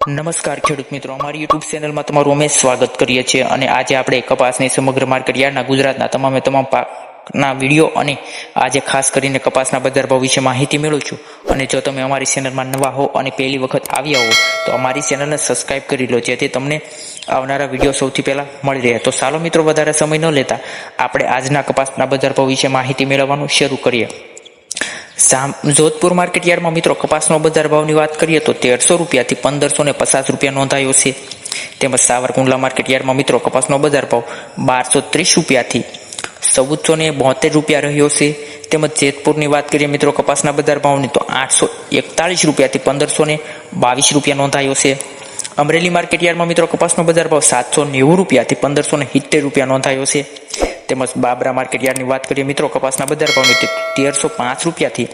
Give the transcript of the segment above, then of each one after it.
નમસ્કાર ખેડૂત મિત્રો, અમારી યુટ્યુબ ચેનલમાં તમારું અમે સ્વાગત કરીએ છીએ અને આજે આપણે કપાસની સમગ્ર માર્કેટ યાર્ડના ગુજરાતના તમામ પાકના વિડીયો અને આજે ખાસ કરીને કપાસના બજાર ભાવ વિશે માહિતી મેળવું છું. અને જો તમે અમારી ચેનલમાં નવા હો અને પહેલી વખત આવ્યા હો તો અમારી ચેનલને સબસ્ક્રાઈબ કરી લો, જેથી તમને આવનારા વિડીયો સૌથી પહેલા મળી રહે. તો ચાલો મિત્રો, વધારે સમય ન લેતા આપણે આજના કપાસના બજાર ભાવ વિશે માહિતી મેળવવાનું શરૂ કરીએ. જોધપુર માર્કેટ યાર્ડમાં મિત્રો કપાસનો બજાર ભાવની વાત કરીએ તો 1300 રૂપિયાથી 1550 રૂપિયા નોંધાયો છે. તેમજ સાવરકુંડલા માર્કેટ યાર્ડમાં મિત્રો કપાસનો બજાર ભાવ 1230 રૂપિયાથી 1472 રૂપિયા રહ્યો છે. તેમજ જેતપુરની વાત કરીએ મિત્રો કપાસના બજાર ભાવની તો 841 રૂપિયાથી 1522 રૂપિયા નોંધાયો છે. અમરેલી માર્કેટ યાર્ડમાં મિત્રો કપાસનો બજાર ભાવ 790 રૂપિયાથી 1570 રૂપિયા નોંધાયો છે. તેમજ બાબરા માર્કેટ યાર્ડની વાત કરીએ મિત્રો કપાસના બજાર ભાવની 1305 રૂપિયાથી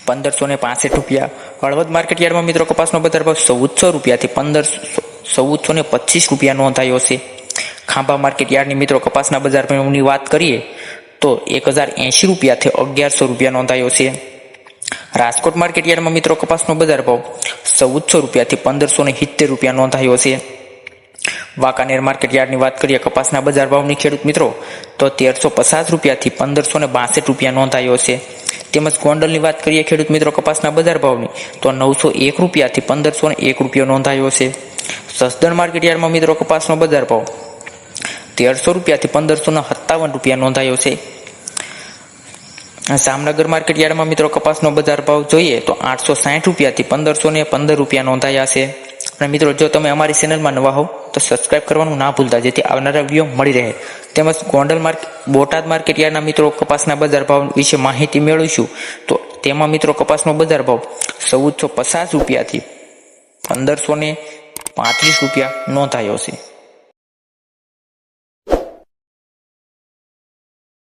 1565 રૂપિયા. હળવદ માર્કેટ યાર્ડમાં મિત્રો કપાસનો બજાર ભાવ 1400 રૂપિયાથી 1425 રૂપિયા નોંધાયો છે. ખાંભા માર્કેટ યાર્ડની મિત્રો કપાસના બજાર ભાવની વાત કરીએ તો 1080 રૂપિયાથી 1100 રૂપિયા નોંધાયો છે. રાજકોટ માર્કેટ યાર્ડમાં મિત્રો કપાસનો બજાર ભાવ 1400 રૂપિયાથી 1570 રૂપિયા નોંધાયો છે. વાંકાનેર માર્કેટ યાર્ડની વાત કરીએ કપાસના બજાર ભાવની ખેડૂત મિત્રો તો 1350 રૂપિયાથી 1562 રૂપિયા નોંધાયો છે. તેમજ ગોંડલની વાત કરીએ ખેડૂત મિત્રો કપાસના બજાર ભાવની તો 901 રૂપિયાથી 1501 રૂપિયા નોંધાયો છે. સસદણ માર્કેટ યાર્ડમાં મિત્રો કપાસનો બજાર ભાવ 1300 રૂપિયાથી 1557 રૂપિયા નોંધાયો છે. જામનગર માર્કેટ યાર્ડમાં મિત્રો કપાસનો બજાર ભાવ જોઈએ તો 860 રૂપિયાથી 1515 રૂપિયા નોંધાયા છે. અને મિત્રો, જો તમે અમારી ચેનલમાં નવા હો તો સબસ્ક્રાઈબ કરવાનું ના ભૂલતા, જેથી આવનારા વિડીયો મળી રહે. તેમજ બોટાદ માર્કેટ યાર્ડના મિત્રો કપાસના બજાર ભાવ વિશે માહિતી મેળવીશું તો તેમાં મિત્રો કપાસનો બજાર ભાવ 1450 રૂપિયાથી 1535 રૂપિયા નોંધાયો છે.